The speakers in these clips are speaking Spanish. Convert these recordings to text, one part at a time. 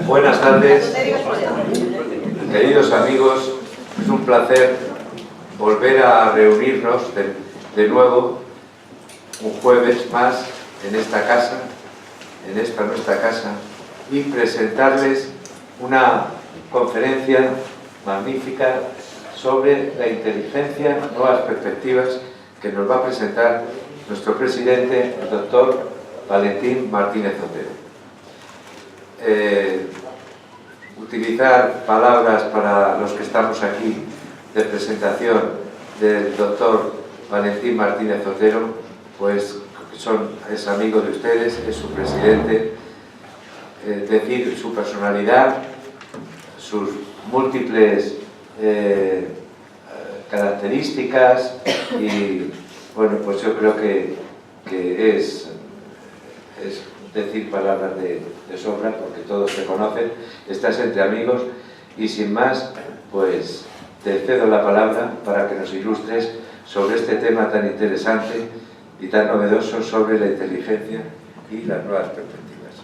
Buenas tardes, queridos amigos. Es un placer volver a reunirnos de nuevo un jueves más en esta casa, en esta nuestra casa, y presentarles una conferencia magnífica sobre la inteligencia, nuevas perspectivas, que nos va a presentar nuestro presidente, el doctor Valentín Martínez Otero. Utilizar palabras para los que estamos aquí de presentación del doctor Valentín Martínez Otero, pues es amigo de ustedes, es su presidente. Decir su personalidad, sus múltiples características, y bueno, pues yo creo que es decir palabras de sobra, porque todos se conocen, estás entre amigos, y sin más, pues te cedo la palabra para que nos ilustres sobre este tema tan interesante y tan novedoso sobre la inteligencia y las nuevas perspectivas.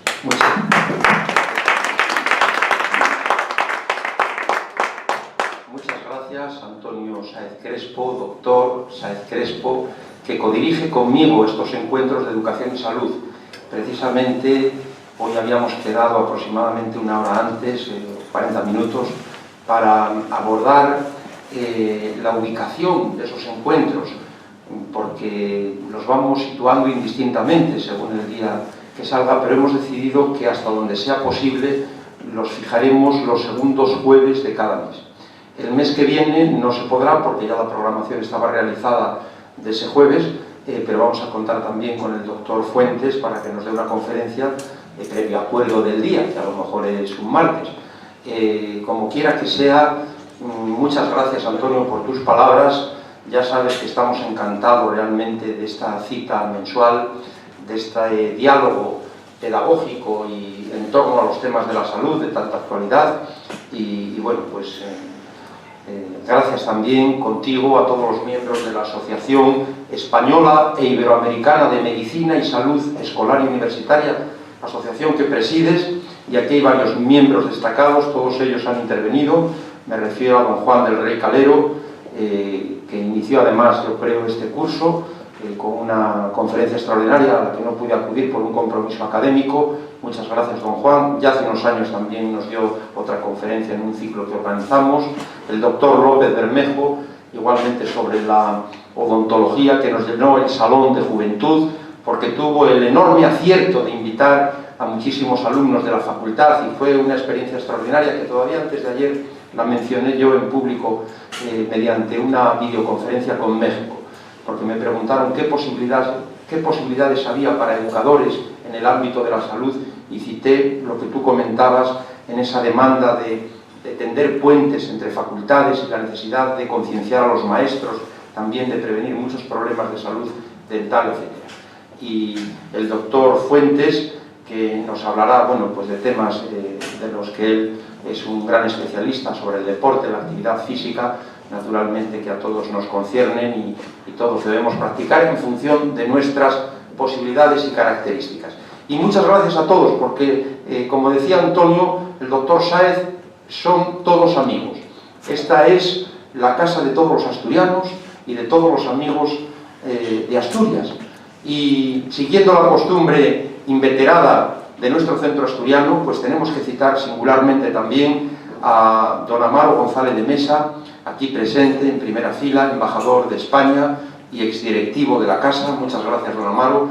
Muchas gracias, Antonio Sáez Crespo, doctor Sáez Crespo, que codirige conmigo estos encuentros de educación y salud. Precisamente hoy habíamos quedado aproximadamente una hora antes, 40 minutos, para abordar la ubicación de esos encuentros, porque los vamos situando indistintamente según el día que salga, pero hemos decidido que hasta donde sea posible los fijaremos los segundos jueves de cada mes. El mes que viene no se podrá, porque ya la programación estaba realizada de ese jueves, pero vamos a contar también con el doctor Fuentes para que nos dé una conferencia previo acuerdo del día, que a lo mejor es un martes. Como quiera que sea, muchas gracias, Antonio, por tus palabras. Ya sabes que estamos encantados realmente de esta cita mensual, de este diálogo pedagógico y en torno a los temas de la salud de tanta actualidad. Y bueno, pues gracias también contigo a todos los miembros de la Asociación Española e Iberoamericana de Medicina y Salud Escolar y Universitaria, asociación que presides, y aquí hay varios miembros destacados, todos ellos han intervenido. Me refiero a don Juan del Rey Calero, que inició además, yo creo, este curso con una conferencia extraordinaria a la que no pude acudir por un compromiso académico. Muchas gracias, don Juan. Ya hace unos años también nos dio otra conferencia en un ciclo que organizamos. El doctor López Bermejo, igualmente sobre la odontología, que nos llenó el Salón de Juventud, porque tuvo el enorme acierto de invitar a muchísimos alumnos de la facultad, y fue una experiencia extraordinaria que todavía antes de ayer la mencioné yo en público mediante una videoconferencia con México, porque me preguntaron qué posibilidades había para educadores en el ámbito de la salud, y cité lo que tú comentabas en esa demanda de tender puentes entre facultades y la necesidad de concienciar a los maestros, también de prevenir muchos problemas de salud dental, etc. Y el doctor Fuentes, que nos hablará, bueno, pues de temas de los que él es un gran especialista, sobre el deporte, la actividad física, naturalmente que a todos nos conciernen y todos debemos practicar en función de nuestras posibilidades y características. Y muchas gracias a todos, porque, como decía Antonio, el doctor Sáez, son todos amigos. Esta es la casa de todos los asturianos y de todos los amigos de Asturias. Y siguiendo la costumbre inveterada de nuestro centro asturiano, pues tenemos que citar singularmente también a don Amaro González de Mesa, aquí presente en primera fila, embajador de España y exdirectivo de la casa. Muchas gracias, don Amaro,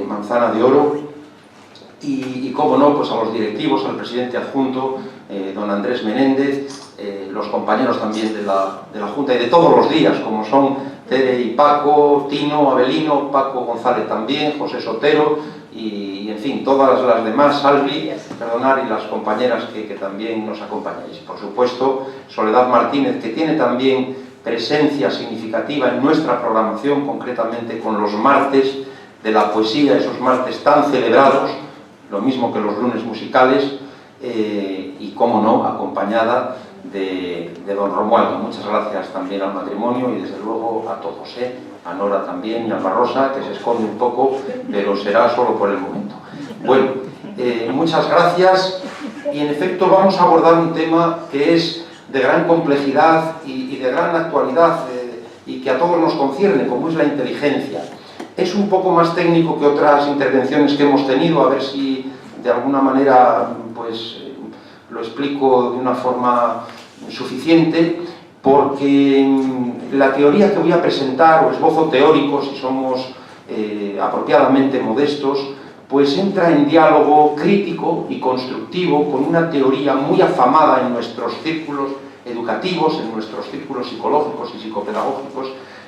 manzana de oro. Y cómo no, pues a los directivos, al presidente adjunto, don Andrés Menéndez, los compañeros también de la Junta y de todos los días, como son Tere y Paco, Tino, Abelino, Paco González también, José Sotero y en fin, todas las demás, Salvi, perdonar, y las compañeras que también nos acompañáis. Por supuesto, Soledad Martínez, que tiene también presencia significativa en nuestra programación, concretamente con los martes de la poesía, esos martes tan celebrados, lo mismo que los lunes musicales, y cómo no, acompañada de don Romualdo. Muchas gracias también al matrimonio y desde luego a todos, a Nora también y a Alba Rosa, que se esconde un poco, pero será solo por el momento. Bueno, muchas gracias. Y en efecto vamos a abordar un tema que es de gran complejidad y de gran actualidad y que a todos nos concierne, como es la inteligencia. Es un poco más técnico que otras intervenciones que hemos tenido, a ver si de alguna manera pues, lo explico de una forma suficiente, porque la teoría que voy a presentar, o esbozo teórico, si somos apropiadamente modestos, pues entra en diálogo crítico y constructivo con una teoría muy afamada en nuestros círculos educativos, en nuestros círculos psicológicos y psicopedagógicos,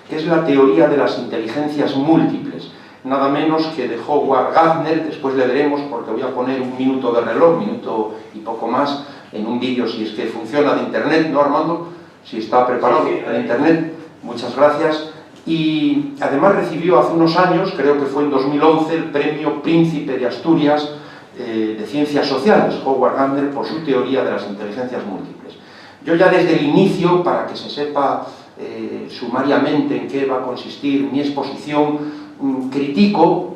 que es la teoría de las inteligencias múltiples, nada menos que de Howard Gardner. Después le veremos, porque voy a poner un minuto de reloj, minuto y poco más, en un vídeo, si es que funciona, de internet, ¿no, Armando? Si está preparado el internet, muchas gracias. Y además recibió hace unos años, creo que fue en 2011, el premio Príncipe de Asturias de Ciencias Sociales, Howard Gardner, por su teoría de las inteligencias múltiples. Yo ya desde el inicio, para que se sepa sumariamente en qué va a consistir mi exposición, critico,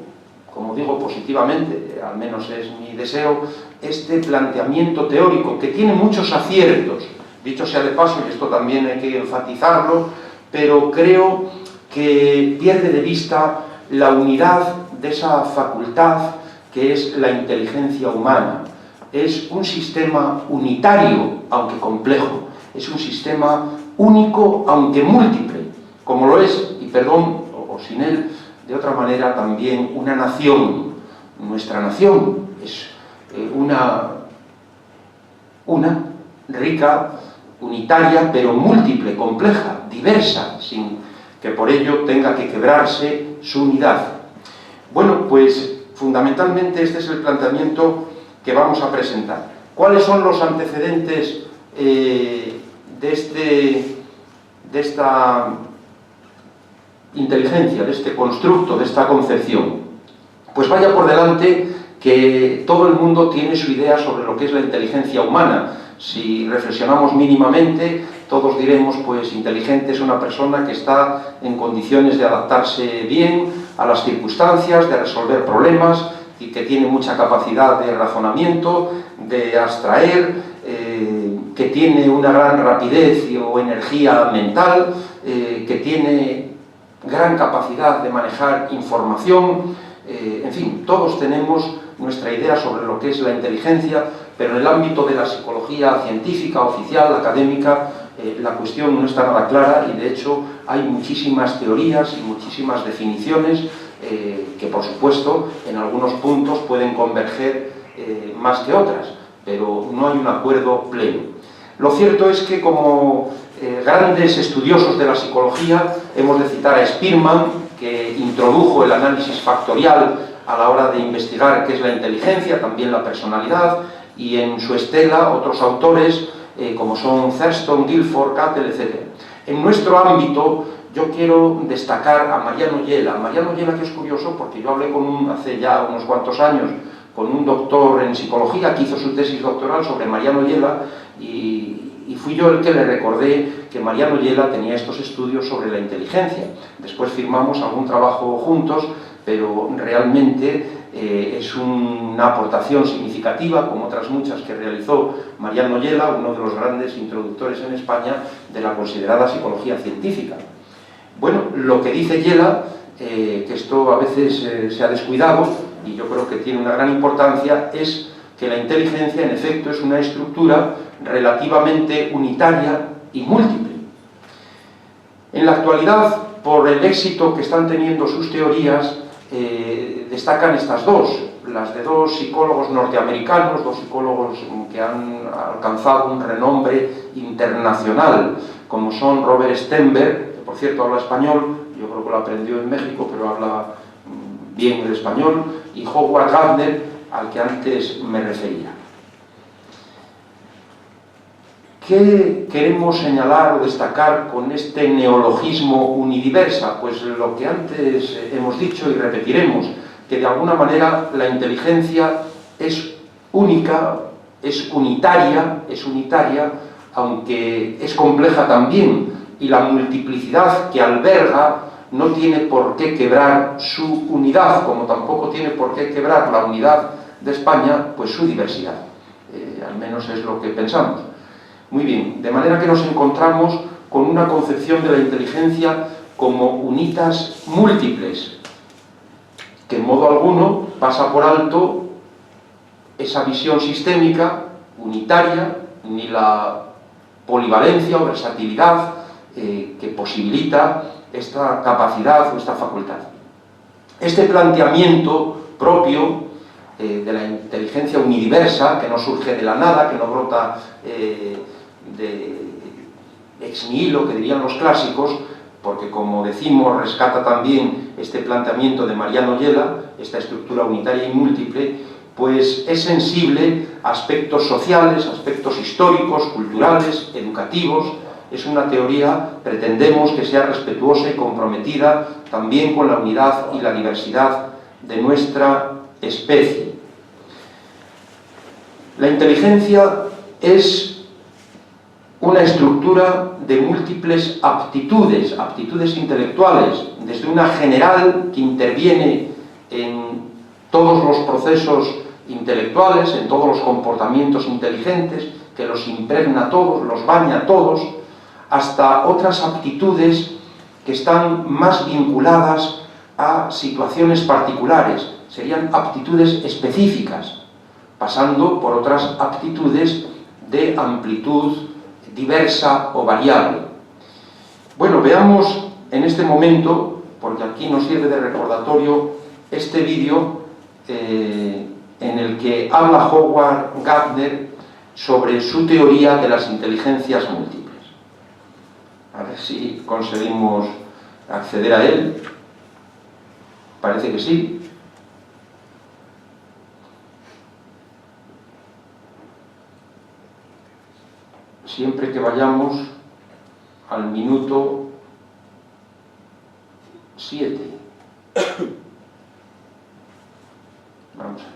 como digo positivamente, al menos es mi deseo, este planteamiento teórico que tiene muchos aciertos, dicho sea de paso, y esto también hay que enfatizarlo, pero creo que pierde de vista la unidad de esa facultad que es la inteligencia humana. Es un sistema unitario, aunque complejo, es un sistema único, aunque múltiple, como lo es, y perdón, o sin él, de otra manera también una nación. Nuestra nación es una rica, unitaria, pero múltiple, compleja, diversa, sin que por ello tenga que quebrarse su unidad. Bueno, pues fundamentalmente este es el planteamiento que vamos a presentar. ¿Cuáles son los antecedentes de esta inteligencia, de este constructo, de esta concepción? Pues vaya por delante que todo el mundo tiene su idea sobre lo que es la inteligencia humana. Si reflexionamos mínimamente, todos diremos, pues inteligente es una persona que está en condiciones de adaptarse bien a las circunstancias, de resolver problemas y que tiene mucha capacidad de razonamiento, de abstraer, que tiene una gran rapidez o energía mental, que tiene gran capacidad de manejar información. En fin, todos tenemos nuestra idea sobre lo que es la inteligencia, pero en el ámbito de la psicología científica, oficial, académica, la cuestión no está nada clara y de hecho hay muchísimas teorías y muchísimas definiciones que por supuesto en algunos puntos pueden converger más que otras, pero no hay un acuerdo pleno. Lo cierto es que como grandes estudiosos de la psicología hemos de citar a Spearman, que introdujo el análisis factorial a la hora de investigar qué es la inteligencia, también la personalidad, y en su estela otros autores como son Thurston, Guilford, Cattell, etc. En nuestro ámbito yo quiero destacar a Mariano Yela. Mariano Yela, que es curioso porque yo hablé hace ya unos cuantos años con un doctor en psicología que hizo su tesis doctoral sobre Mariano Yela y fui yo el que le recordé que Mariano Yela tenía estos estudios sobre la inteligencia. Después firmamos algún trabajo juntos, pero realmente es una aportación significativa, como otras muchas que realizó Mariano Yela, uno de los grandes introductores en España de la considerada psicología científica. Bueno, lo que dice Yela, que esto a veces se ha descuidado, y yo creo que tiene una gran importancia, es que la inteligencia en efecto es una estructura relativamente unitaria y múltiple. En la actualidad, por el éxito que están teniendo sus teorías, destacan estas dos, las de dos psicólogos norteamericanos, dos psicólogos que han alcanzado un renombre internacional, como son Robert Stenberg, que por cierto habla español, yo creo que lo aprendió en México, pero habla bien el español, y Howard Gardner, al que antes me refería. ¿Qué queremos señalar o destacar con este neologismo unidiversa? Pues lo que antes hemos dicho y repetiremos, que de alguna manera la inteligencia es única, es unitaria, aunque es compleja también, y la multiplicidad que alberga no tiene por qué quebrar su unidad, como tampoco tiene por qué quebrar la unidad de España, pues su diversidad. Al menos es lo que pensamos. Muy bien, de manera que nos encontramos con una concepción de la inteligencia como unitas múltiples, que en modo alguno pasa por alto esa visión sistémica, unitaria, ni la polivalencia o versatilidad que posibilita esta capacidad o esta facultad. Este planteamiento propio de la inteligencia unidiversa, que no surge de la nada, que no brota de ex nihilo, que dirían los clásicos, porque, como decimos, rescata también este planteamiento de Mariano Yela, esta estructura unitaria y múltiple, pues es sensible a aspectos sociales, aspectos históricos, culturales, educativos. Es una teoría, pretendemos, que sea respetuosa y comprometida también con la unidad y la diversidad de nuestra especie. La inteligencia es una estructura de múltiples aptitudes, aptitudes intelectuales, desde una general que interviene en todos los procesos intelectuales, en todos los comportamientos inteligentes, que los impregna a todos, los baña a todos, hasta otras aptitudes que están más vinculadas a situaciones particulares, serían aptitudes específicas, pasando por otras aptitudes de amplitud diversa o variable. Bueno, veamos en este momento, porque aquí nos sirve de recordatorio, este vídeo en el que habla Howard Gardner sobre su teoría de las inteligencias múltiples. A ver si conseguimos acceder a él. Parece que sí. Siempre que vayamos al minuto 7. Vamos a ver.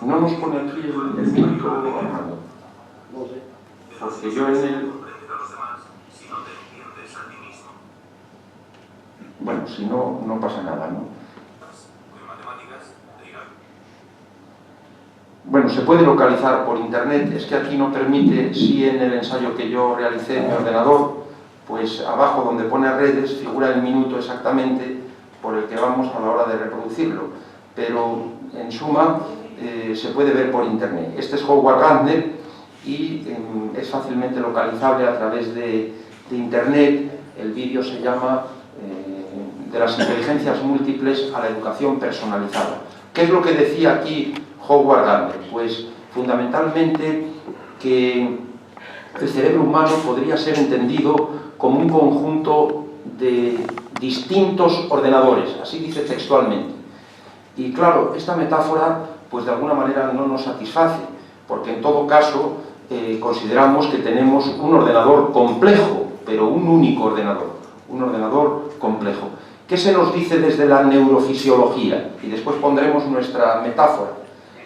No nos pone aquí el minuto, Armando. Porque yo en el... Bueno, si no, no pasa nada, ¿no? Bueno, se puede localizar por internet, es que aquí no permite, sí, en el ensayo que yo realicé en mi ordenador, pues abajo donde pone redes figura el minuto exactamente por el que vamos a la hora de reproducirlo, pero en suma se puede ver por internet. Este es Howard Gardner y es fácilmente localizable a través de internet. El vídeo se llama de las inteligencias múltiples a la educación personalizada. ¿Qué es lo que decía aquí Howard Gardner? Pues fundamentalmente que el cerebro humano podría ser entendido como un conjunto de distintos ordenadores, así dice textualmente. Y claro, esta metáfora pues de alguna manera no nos satisface, porque en todo caso consideramos que tenemos un ordenador complejo, pero un único ordenador, un ordenador complejo. ¿Qué se nos dice desde la neurofisiología? Y después pondremos nuestra metáfora.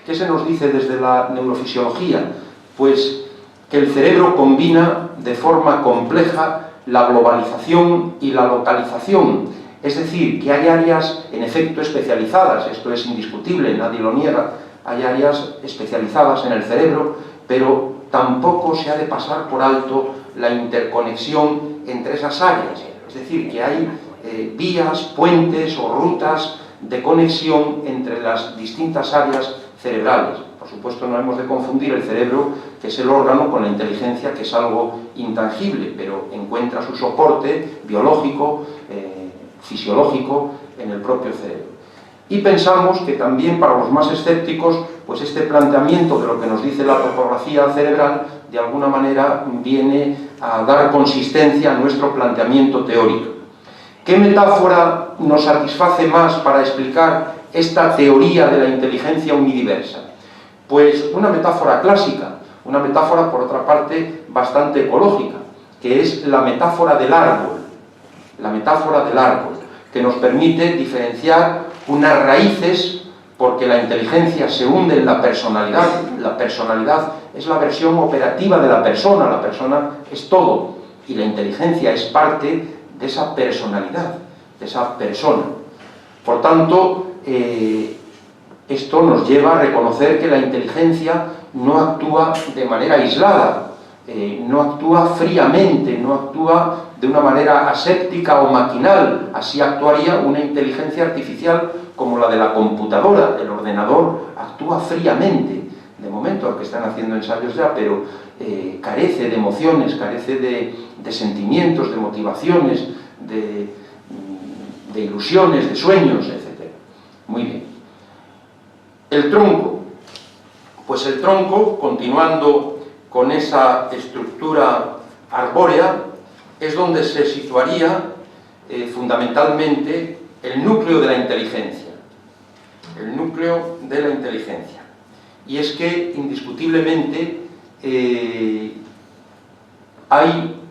¿Qué se nos dice desde la neurofisiología? Pues que el cerebro combina de forma compleja la globalización y la localización. Es decir, que hay áreas en efecto especializadas, esto es indiscutible, nadie lo niega, hay áreas especializadas en el cerebro, pero tampoco se ha de pasar por alto la interconexión entre esas áreas. Es decir, que hay vías, puentes o rutas de conexión entre las distintas áreas cerebrales. Por supuesto, no hemos de confundir el cerebro, que es el órgano, con la inteligencia, que es algo intangible, pero encuentra su soporte biológico, fisiológico, en el propio cerebro. Y pensamos que también para los más escépticos, pues este planteamiento de lo que nos dice la topografía cerebral, de alguna manera viene a dar consistencia a nuestro planteamiento teórico. ¿Qué metáfora nos satisface más para explicar esta teoría de la inteligencia unidiversa? Pues una metáfora clásica, una metáfora, por otra parte, bastante ecológica, que es la metáfora del árbol. La metáfora del árbol, que nos permite diferenciar unas raíces, porque la inteligencia se hunde en la personalidad. La personalidad es la versión operativa de la persona es todo. y la inteligencia es parte de esa personalidad, de esa persona. Por tanto, esto nos lleva a reconocer que la inteligencia no actúa de manera aislada, no actúa fríamente, no actúa de una manera aséptica o maquinal. Así actuaría una inteligencia artificial como la de la computadora. El ordenador actúa fríamente. De momento, aunque están haciendo ensayos ya, pero carece de emociones, carece de sentimientos, de motivaciones, de ilusiones, de sueños, etc. Muy bien. El tronco. Pues el tronco, continuando con esa estructura arbórea, es donde se situaría fundamentalmente el núcleo de la inteligencia. El núcleo de la inteligencia. Y es que, indiscutiblemente, hay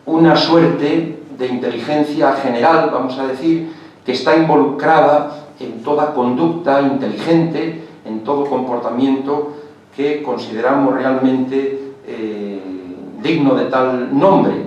una suerte de inteligencia general, vamos a decir, que está involucrada en toda conducta inteligente, en todo comportamiento que consideramos realmente digno de tal nombre.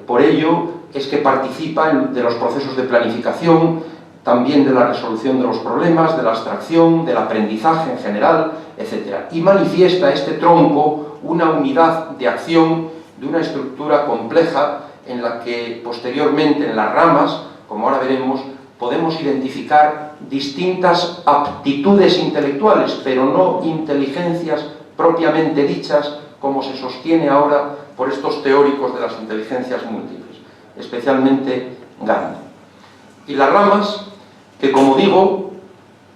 Por ello es que participa de los procesos de planificación, también de la resolución de los problemas, de la abstracción, del aprendizaje en general, etc. Y manifiesta este tronco una unidad de acción de una estructura compleja en la que posteriormente en las ramas, como ahora veremos, podemos identificar distintas aptitudes intelectuales, pero no inteligencias propiamente dichas, como se sostiene ahora por estos teóricos de las inteligencias múltiples, especialmente Gandhi. Y las ramas, que como digo,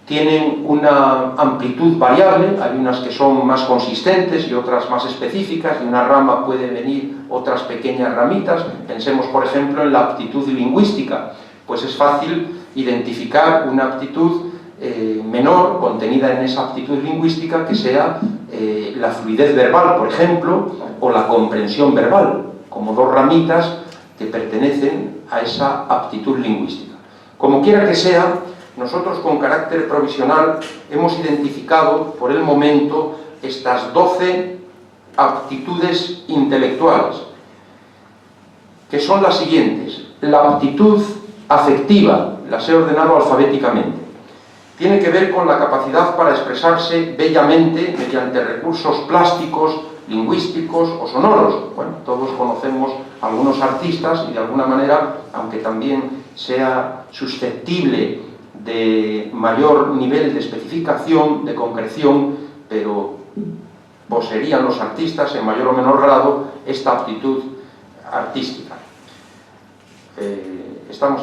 tienen una amplitud variable, hay unas que son más consistentes y otras más específicas, de una rama pueden venir otras pequeñas ramitas. Pensemos, por ejemplo, en la aptitud lingüística, pues es fácil identificar una aptitud menor contenida en esa aptitud lingüística, que sea la fluidez verbal, por ejemplo, o la comprensión verbal, como dos ramitas que pertenecen a esa aptitud lingüística. Como quiera que sea, nosotros con carácter provisional hemos identificado por el momento estas 12 aptitudes intelectuales, que son las siguientes. La aptitud afectiva, las he ordenado alfabéticamente. Tiene que ver con la capacidad para expresarse bellamente mediante recursos plásticos, lingüísticos o sonoros. Bueno, todos conocemos a algunos artistas y de alguna manera, aunque también sea susceptible de mayor nivel de especificación, de concreción, pero poseerían los artistas en mayor o menor grado esta aptitud artística. Estamos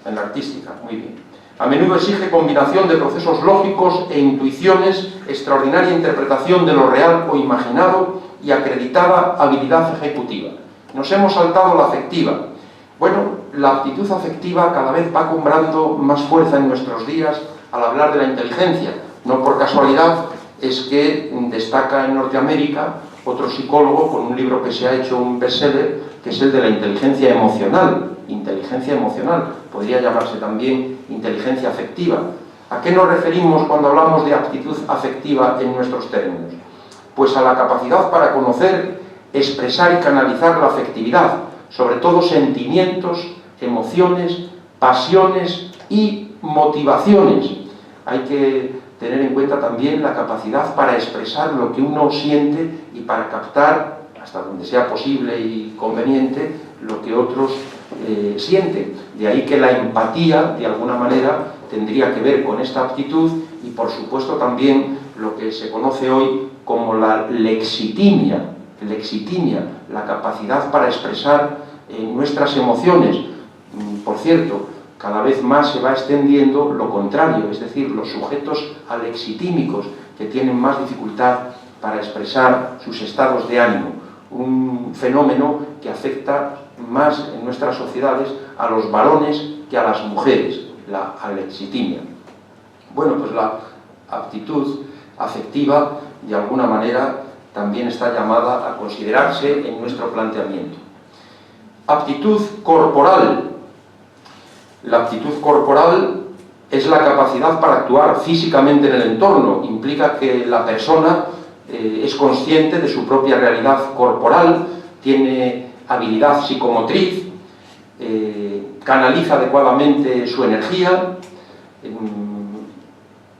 en la artística, muy bien. A menudo exige combinación de procesos lógicos e intuiciones, extraordinaria interpretación de lo real o imaginado y acreditada habilidad ejecutiva. Nos hemos saltado la afectiva. Bueno, la aptitud afectiva cada vez va cobrando más fuerza en nuestros días al hablar de la inteligencia. No por casualidad es que destaca en Norteamérica otro psicólogo con un libro que se ha hecho un bestseller, que es el de la inteligencia emocional. Inteligencia emocional, podría llamarse también inteligencia afectiva. ¿A qué nos referimos cuando hablamos de aptitud afectiva en nuestros términos? Pues a la capacidad para conocer, expresar y canalizar la afectividad, sobre todo sentimientos, emociones, pasiones y motivaciones. Hay que tener en cuenta también la capacidad para expresar lo que uno siente y para captar, hasta donde sea posible y conveniente, lo que otros sienten. De ahí que la empatía, de alguna manera, tendría que ver con esta aptitud y, por supuesto, también lo que se conoce hoy como la lexitimia, la capacidad para expresar nuestras emociones. Por cierto, cada vez más se va extendiendo lo contrario, es decir, los sujetos alexitímicos, que tienen más dificultad para expresar sus estados de ánimo, un fenómeno que afecta más en nuestras sociedades a los varones que a las mujeres, la alexitimia. Bueno, pues la aptitud afectiva, de alguna manera, también está llamada a considerarse en nuestro planteamiento. Aptitud corporal. La aptitud corporal es la capacidad para actuar físicamente en el entorno. Implica que la persona es consciente de su propia realidad corporal, tiene habilidad psicomotriz, canaliza adecuadamente su energía,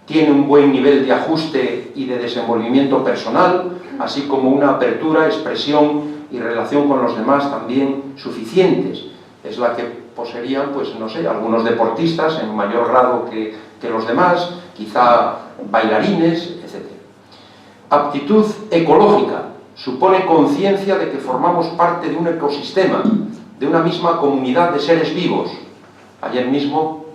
tiene un buen nivel de ajuste y de desenvolvimiento personal, así como una apertura, expresión y relación con los demás también suficientes. Es la que poseerían, pues no sé, algunos deportistas en mayor grado que los demás, quizá bailarines, etc. Aptitud ecológica supone conciencia de que formamos parte de un ecosistema, de una misma comunidad de seres vivos. Ayer mismo,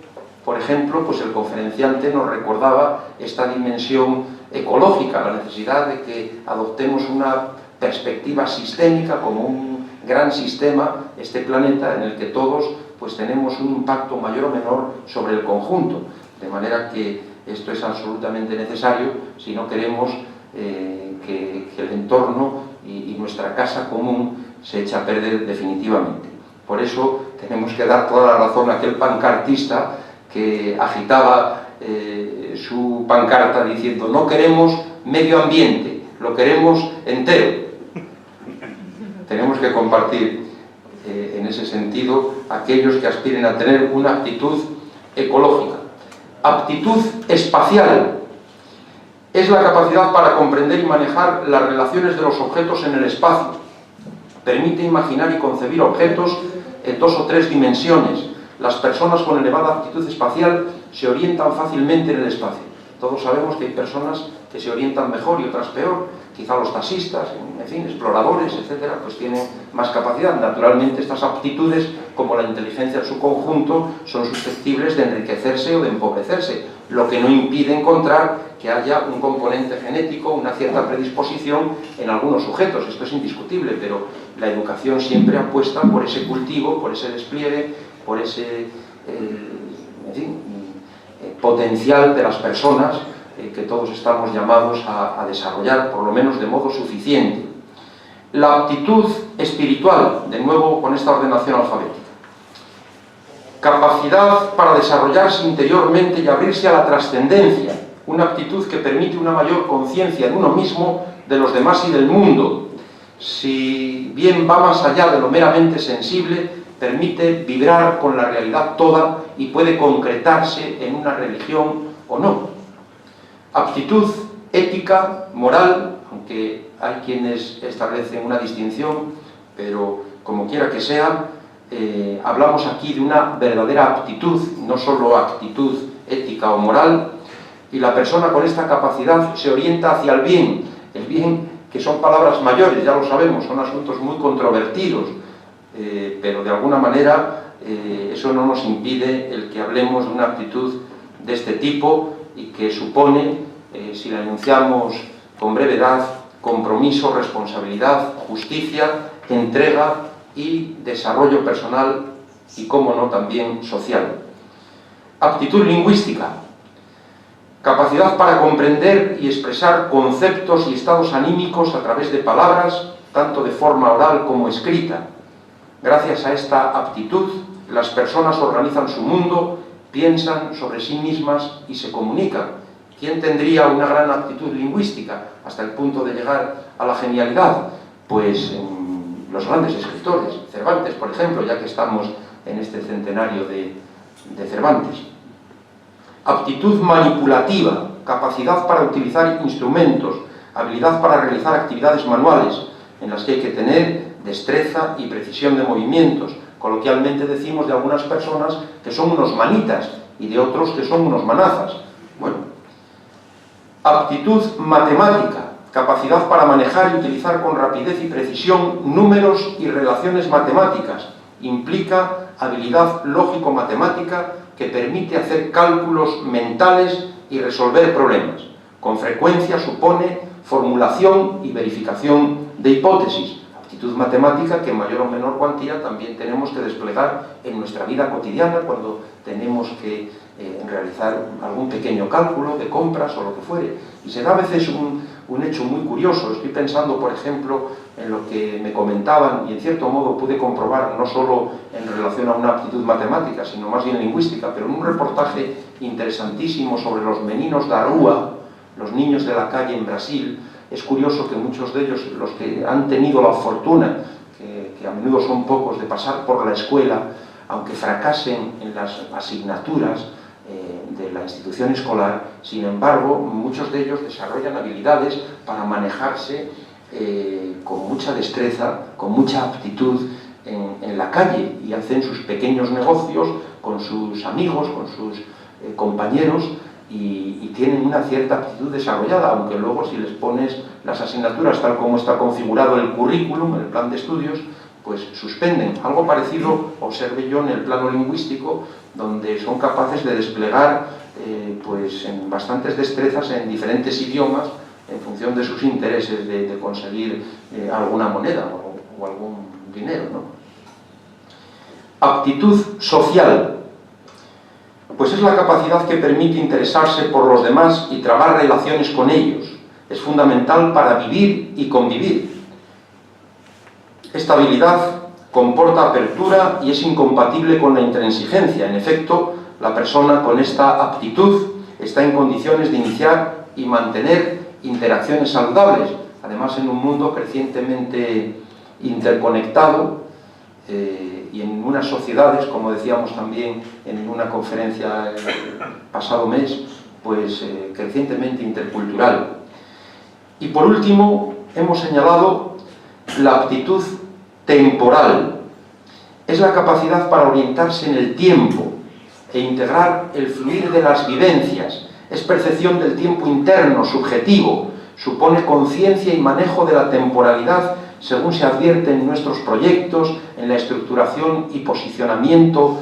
por ejemplo, pues el conferenciante nos recordaba esta dimensión ecológica, la necesidad de que adoptemos una perspectiva sistémica como un gran sistema, este planeta en el que todos pues tenemos un impacto mayor o menor sobre el conjunto, de manera que esto es absolutamente necesario si no queremos que el entorno y nuestra casa común se eche a perder definitivamente. Por eso tenemos que dar toda la razón a aquel pancartista que agitaba su pancarta diciendo: no queremos medio ambiente, lo queremos entero. Tenemos que compartir en ese sentido aquellos que aspiren a tener una actitud ecológica. Aptitud espacial es la capacidad para comprender y manejar las relaciones de los objetos en el espacio. Permite imaginar y concebir objetos en 2 o 3 dimensiones. Las personas con elevada aptitud espacial se orientan fácilmente en el espacio. Todos sabemos que hay personas que se orientan mejor y otras peor. Quizá los taxistas, en fin, exploradores, etcétera, pues tienen más capacidad. Naturalmente, estas aptitudes, como la inteligencia en su conjunto, son susceptibles de enriquecerse o de empobrecerse, lo que no impide encontrar que haya un componente genético, una cierta predisposición en algunos sujetos. Esto es indiscutible, pero la educación siempre apuesta por ese cultivo, por ese despliegue, por ese en fin, potencial de las personas que todos estamos llamados a desarrollar, por lo menos de modo suficiente. La aptitud espiritual, de nuevo con esta ordenación alfabética. Capacidad para desarrollarse interiormente y abrirse a la trascendencia, una aptitud que permite una mayor conciencia de uno mismo, de los demás y del mundo. Si bien va más allá de lo meramente sensible, permite vibrar con la realidad toda y puede concretarse en una religión o no. Aptitud ética, moral, aunque hay quienes establecen una distinción, pero como quiera que sea, hablamos aquí de una verdadera aptitud, no solo actitud ética o moral, y la persona con esta capacidad se orienta hacia el bien que son palabras mayores, ya lo sabemos, son asuntos muy controvertidos, pero de alguna manera eso no nos impide el que hablemos de una actitud de este tipo y que supone, si la enunciamos con brevedad, compromiso, responsabilidad, justicia, entrega y desarrollo personal y, cómo no, también social. Aptitud lingüística, capacidad para comprender y expresar conceptos y estados anímicos a través de palabras, tanto de forma oral como escrita. Gracias a esta aptitud, las personas organizan su mundo, piensan sobre sí mismas y se comunican. ¿Quién tendría una gran aptitud lingüística hasta el punto de llegar a la genialidad? Pues los grandes escritores, Cervantes, por ejemplo, ya que estamos en este centenario de Cervantes. Aptitud manipulativa, capacidad para utilizar instrumentos, habilidad para realizar actividades manuales, en las que hay que tener destreza y precisión de movimientos. Coloquialmente decimos de algunas personas que son unos manitas y de otros que son unos manazas. Bueno. Aptitud matemática, capacidad para manejar y utilizar con rapidez y precisión números y relaciones matemáticas. Implica habilidad lógico-matemática que permite hacer cálculos mentales y resolver problemas. Con frecuencia supone formulación y verificación de hipótesis. Aptitud matemática que en mayor o menor cuantía también tenemos que desplegar en nuestra vida cotidiana cuando tenemos que realizar algún pequeño cálculo de compras o lo que fuere. Y se da a veces un hecho muy curioso. Estoy pensando, por ejemplo, en lo que me comentaban y en cierto modo pude comprobar, no solo en relación a una aptitud matemática, sino más bien lingüística, pero en un reportaje interesantísimo sobre los meninos da rua, los niños de la calle en Brasil. Es curioso que muchos de ellos, los que han tenido la fortuna, que a menudo son pocos, de pasar por la escuela, aunque fracasen en las asignaturas de la institución escolar, sin embargo, muchos de ellos desarrollan habilidades para manejarse con mucha destreza, con mucha aptitud en la calle, y hacen sus pequeños negocios con sus amigos, con sus compañeros, y tienen una cierta aptitud desarrollada, aunque luego si les pones las asignaturas tal como está configurado el currículum, el plan de estudios, pues suspenden. Algo parecido observé yo en el plano lingüístico, donde son capaces de desplegar pues en bastantes destrezas en diferentes idiomas en función de sus intereses de conseguir alguna moneda o algún dinero, ¿no? Aptitud social. Pues es la capacidad que permite interesarse por los demás y trabar relaciones con ellos. Es fundamental para vivir y convivir. Esta habilidad comporta apertura y es incompatible con la intransigencia. En efecto, la persona con esta aptitud está en condiciones de iniciar y mantener interacciones saludables, además en un mundo crecientemente interconectado y en unas sociedades, como decíamos también en una conferencia el pasado mes, pues crecientemente intercultural. Y por último, hemos señalado la aptitud temporal. Es la capacidad para orientarse en el tiempo e integrar el fluir de las vivencias. Es percepción del tiempo interno, subjetivo. Supone conciencia y manejo de la temporalidad según se advierte en nuestros proyectos, en la estructuración y posicionamiento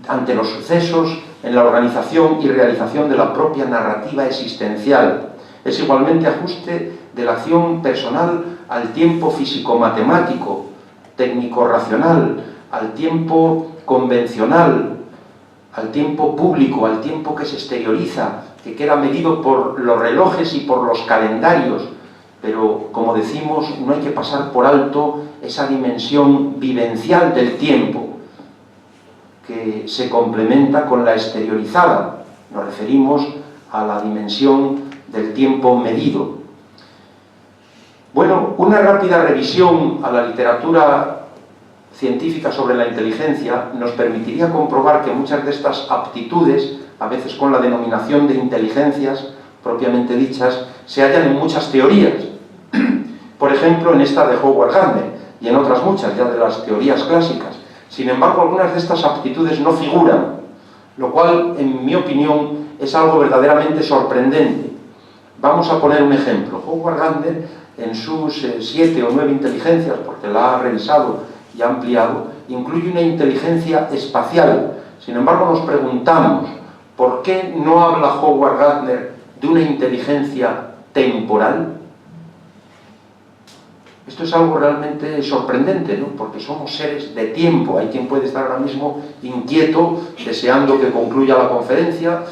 ante los sucesos, en la organización y realización de la propia narrativa existencial. Es igualmente ajuste de la acción personal al tiempo físico-matemático, técnico-racional, al tiempo convencional, al tiempo público, al tiempo que se exterioriza, que queda medido por los relojes y por los calendarios, pero, como decimos, no hay que pasar por alto esa dimensión vivencial del tiempo, que se complementa con la exteriorizada. Nos referimos a la dimensión del tiempo medido. Bueno, una rápida revisión a la literatura científica sobre la inteligencia nos permitiría comprobar que muchas de estas aptitudes, a veces con la denominación de inteligencias propiamente dichas, se hallan en muchas teorías. Por ejemplo, en esta de Howard Gardner y en otras muchas ya de las teorías clásicas. Sin embargo, algunas de estas aptitudes no figuran, lo cual, en mi opinión, es algo verdaderamente sorprendente. Vamos a poner un ejemplo. Howard Gardner, en sus 7 o 9 inteligencias, porque la ha revisado y ha ampliado, incluye una inteligencia espacial. Sin embargo, nos preguntamos, ¿por qué no habla Howard Gardner de una inteligencia temporal? Esto es algo realmente sorprendente, ¿no? Porque somos seres de tiempo. Hay quien puede estar ahora mismo inquieto, deseando que concluya la conferencia,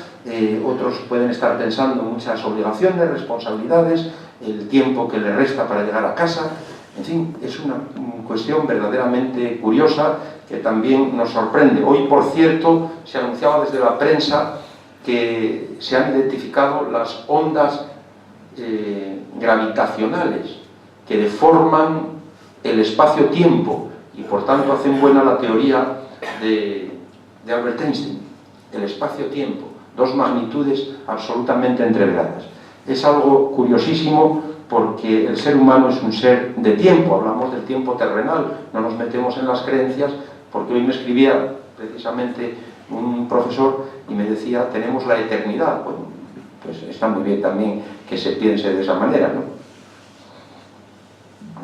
otros pueden estar pensando en muchas obligaciones, responsabilidades, el tiempo que le resta para llegar a casa. En fin, es una cuestión verdaderamente curiosa que también nos sorprende. Hoy, por cierto, se anunciaba desde la prensa que se han identificado las ondas gravitacionales que deforman el espacio-tiempo y por tanto hacen buena la teoría de Albert Einstein, el espacio-tiempo, dos magnitudes absolutamente entreveradas. Es algo curiosísimo porque el ser humano es un ser de tiempo, hablamos del tiempo terrenal, no nos metemos en las creencias, porque hoy me escribía precisamente un profesor y me decía, tenemos la eternidad. Bueno, pues está muy bien también que se piense de esa manera, ¿no?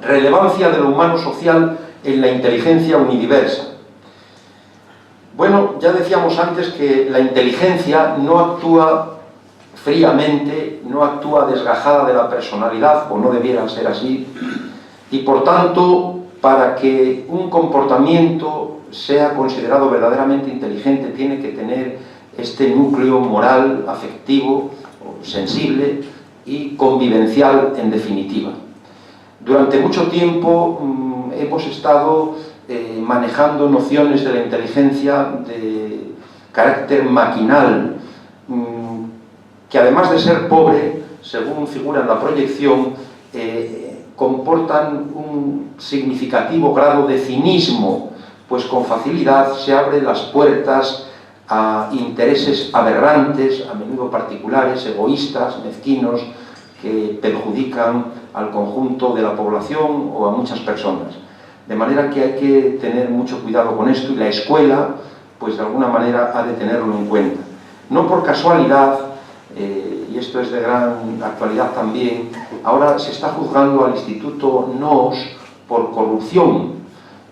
Relevancia de lo humano social en la inteligencia unidiversa. Bueno, ya decíamos antes que la inteligencia no actúa fríamente, no actúa desgajada de la personalidad, o no debiera ser así, y por tanto, para que un comportamiento sea considerado verdaderamente inteligente, tiene que tener este núcleo moral, afectivo, sensible y convivencial en definitiva. Durante mucho tiempo hemos estado manejando nociones de la inteligencia de carácter maquinal, que además de ser pobre, según figura en la proyección, comportan un significativo grado de cinismo, pues con facilidad se abren las puertas a intereses aberrantes, a menudo particulares, egoístas, mezquinos, que perjudican al conjunto de la población o a muchas personas. De manera que hay que tener mucho cuidado con esto, y la escuela, pues de alguna manera ha de tenerlo en cuenta. No por casualidad, y esto es de gran actualidad también, ahora se está juzgando al Instituto NOS por corrupción,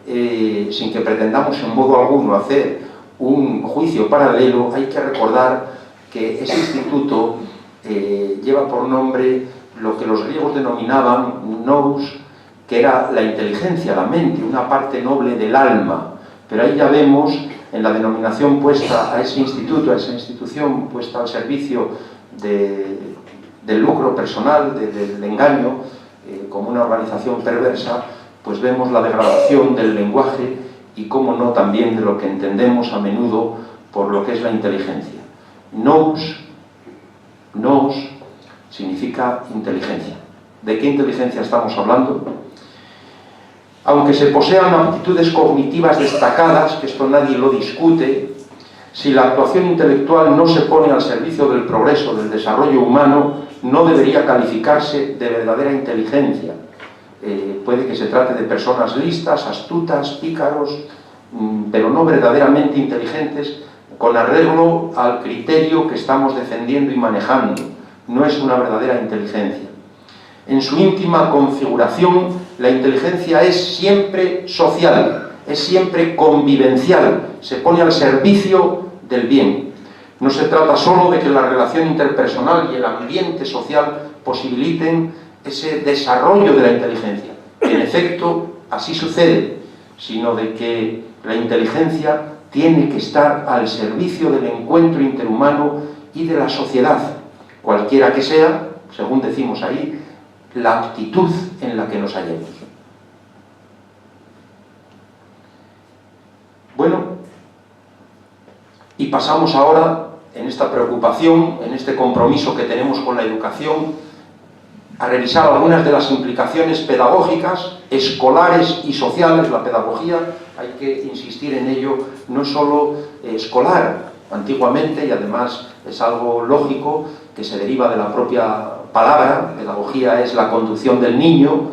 sin que pretendamos en modo alguno hacer un juicio paralelo. Hay que recordar que ese instituto lleva por nombre lo que los griegos denominaban nous, que era la inteligencia, la mente, una parte noble del alma. Pero ahí ya vemos, en la denominación puesta a ese instituto, a esa institución puesta al servicio del lucro personal, del engaño, como una organización perversa, pues vemos la degradación del lenguaje y, cómo no, también de lo que entendemos a menudo por lo que es la inteligencia. Nous significa inteligencia. ¿De qué inteligencia estamos hablando? Aunque se posean aptitudes cognitivas destacadas, que esto nadie lo discute, si la actuación intelectual no se pone al servicio del progreso, del desarrollo humano, no debería calificarse de verdadera inteligencia. Puede que se trate de personas listas, astutas, pícaros, pero no verdaderamente inteligentes, con arreglo al criterio que estamos defendiendo y manejando. No es una verdadera inteligencia. En su íntima configuración, la inteligencia es siempre social, es siempre convivencial, se pone al servicio del bien. No se trata solo de que la relación interpersonal y el ambiente social posibiliten ese desarrollo de la inteligencia, que en efecto así sucede, sino de que la inteligencia tiene que estar al servicio del encuentro interhumano y de la sociedad, cualquiera que sea, según decimos ahí, la actitud en la que nos hallemos. Bueno, y pasamos ahora, en esta preocupación, en este compromiso que tenemos con la educación, a revisar algunas de las implicaciones pedagógicas, escolares y sociales. La pedagogía, hay que insistir en ello, no es solo escolar. Antiguamente, y además es algo lógico, que se deriva de la propia palabra, pedagogía es la conducción del niño,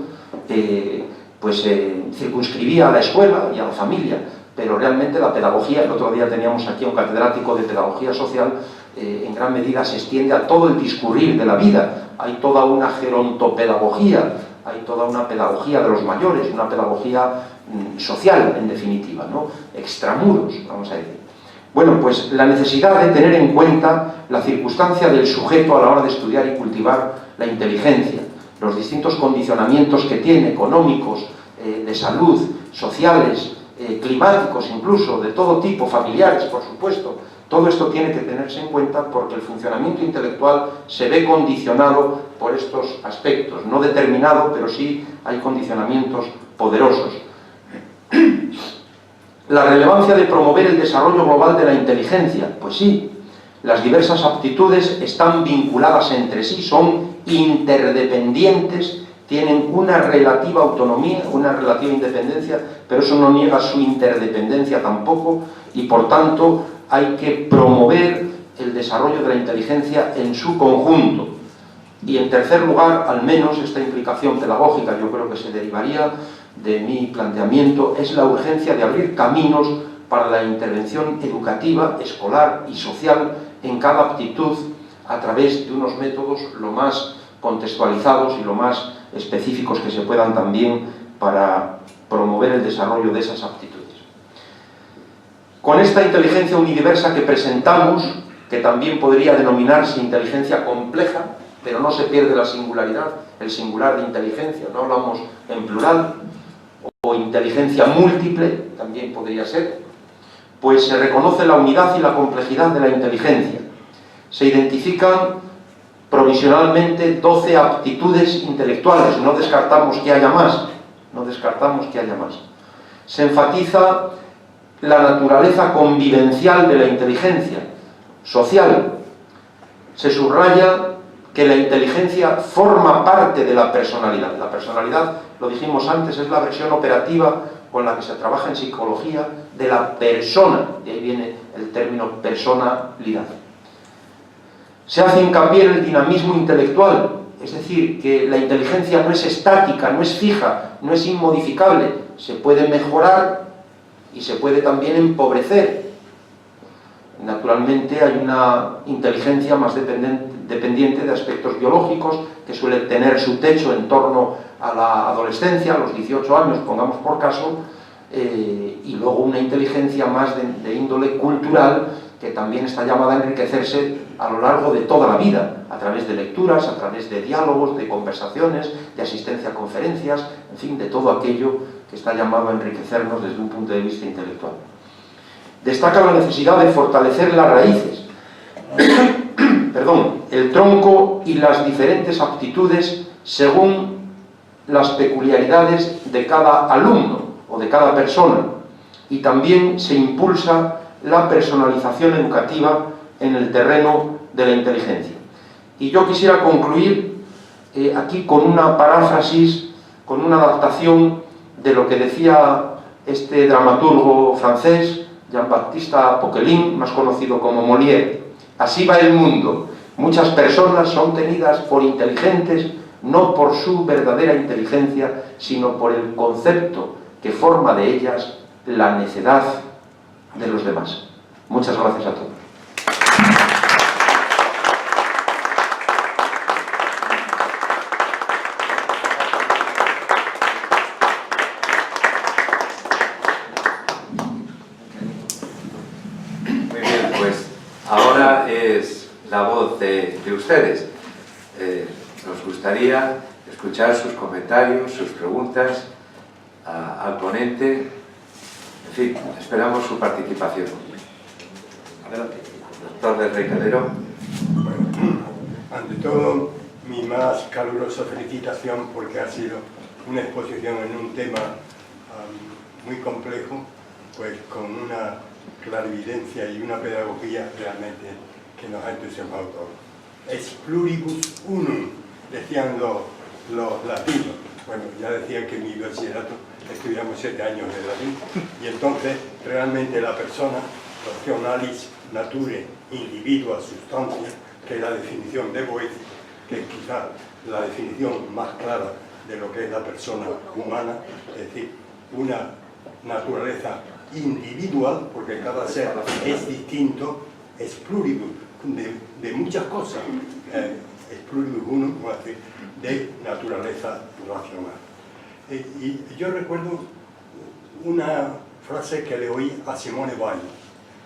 circunscribía a la escuela y a la familia, pero realmente la pedagogía, el otro día teníamos aquí a un catedrático de pedagogía social, en gran medida se extiende a todo el discurrir de la vida. Hay toda una gerontopedagogía, hay toda una pedagogía de los mayores, una pedagogía social, en definitiva, ¿no? Extramuros, vamos a decir. Bueno, pues la necesidad de tener en cuenta la circunstancia del sujeto a la hora de estudiar y cultivar la inteligencia, los distintos condicionamientos que tiene, económicos, de salud, sociales, climáticos incluso, de todo tipo, familiares, por supuesto. Todo esto tiene que tenerse en cuenta porque el funcionamiento intelectual se ve condicionado por estos aspectos, no determinado, pero sí hay condicionamientos poderosos. La relevancia de promover el desarrollo global de la inteligencia, pues sí, las diversas aptitudes están vinculadas entre sí, son interdependientes, tienen una relativa autonomía, una relativa independencia, pero eso no niega su interdependencia tampoco, y por tanto hay que promover el desarrollo de la inteligencia en su conjunto. Y en tercer lugar, al menos esta implicación pedagógica, yo creo que se derivaría de mi planteamiento, es la urgencia de abrir caminos para la intervención educativa, escolar y social en cada aptitud a través de unos métodos lo más contextualizados y lo más específicos que se puedan también para promover el desarrollo de esas aptitudes. Con esta inteligencia unidiversa que presentamos, que también podría denominarse inteligencia compleja, pero no se pierde la singularidad, el singular de inteligencia, no hablamos en plural, o inteligencia múltiple, también podría ser, pues se reconoce la unidad y la complejidad de la inteligencia. Se identifican provisionalmente 12 aptitudes intelectuales, no descartamos que haya más, Se enfatiza la naturaleza convivencial de la inteligencia social. Se subraya que que la inteligencia forma parte de la personalidad. La personalidad, lo dijimos antes, es la versión operativa con la que se trabaja en psicología de la persona, de ahí viene el término personalidad. Se hace hincapié en el dinamismo intelectual, es decir, que la inteligencia no es estática, no es fija, no es inmodificable, se puede mejorar y se puede también empobrecer. Naturalmente hay una inteligencia más dependiente de aspectos biológicos, que suele tener su techo en torno a la adolescencia, a los 18 años, pongamos por caso, y luego una inteligencia más de índole cultural, que también está llamada a enriquecerse a lo largo de toda la vida, a través de lecturas, a través de diálogos, de conversaciones, de asistencia a conferencias, en fin, de todo aquello que está llamado a enriquecernos desde un punto de vista intelectual. Destaca la necesidad de fortalecer las raíces, el tronco y las diferentes aptitudes según las peculiaridades de cada alumno o de cada persona, y también se impulsa la personalización educativa en el terreno de la inteligencia. Y yo quisiera concluir aquí con una paráfrasis, con una adaptación de lo que decía este dramaturgo francés, Jean-Baptiste Poquelin, más conocido como Molière. Así va el mundo. Muchas personas son tenidas por inteligentes no por su verdadera inteligencia, sino por el concepto que forma de ellas la necedad de los demás. Muchas gracias a todos. Muy bien, pues ahora es la voz de ustedes. Nos gustaría escuchar sus comentarios, sus preguntas al ponente. En fin, esperamos su participación. Adelante, doctor del Rey Calderón. Bueno, ante todo, mi más calurosa felicitación porque ha sido una exposición en un tema muy complejo, pues con una clarividencia y una pedagogía realmente que nos ha entusiasmado a todos. Es pluribus unum, decían los latinos. Bueno, ya decían que en mi bachillerato estudiamos 7 años de latín, y entonces realmente la persona, rationalis nature individua substancia, que es la definición de Boethius, que es quizás la definición más clara de lo que es la persona humana, es decir, una naturaleza individual, porque cada ser es distinto, es pluribus, de muchas cosas, es pluribus unum, es decir, de naturaleza racional. Y yo recuerdo una frase que le oí a Simone Weil.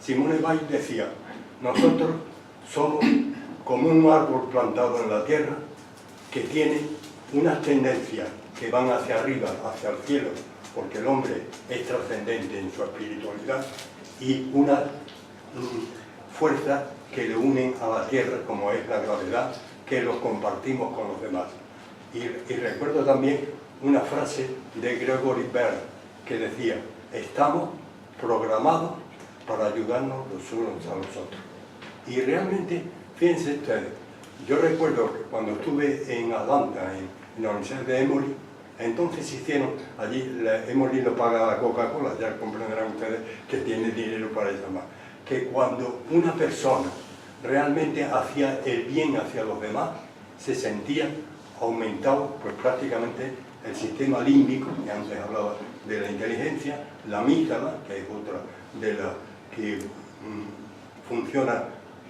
Simone Weil decía: nosotros somos como un árbol plantado en la tierra que tiene unas tendencias que van hacia arriba, hacia el cielo, porque el hombre es trascendente en su espiritualidad, y una fuerza que le unen a la tierra, como es la gravedad, que lo compartimos con los demás. Y recuerdo también una frase de Gregory Bell que decía: estamos programados para ayudarnos los unos a los otros. Y realmente, fíjense ustedes, yo recuerdo que cuando estuve en Atlanta, en la Universidad de Emory, entonces hicieron, allí Emory lo paga la Coca-Cola, ya comprenderán ustedes que tiene dinero para eso más, que cuando una persona realmente hacía el bien hacia los demás, se sentía aumentado pues prácticamente el sistema límbico, que antes hablaba de la inteligencia, la amígdala, que es otra de las que funciona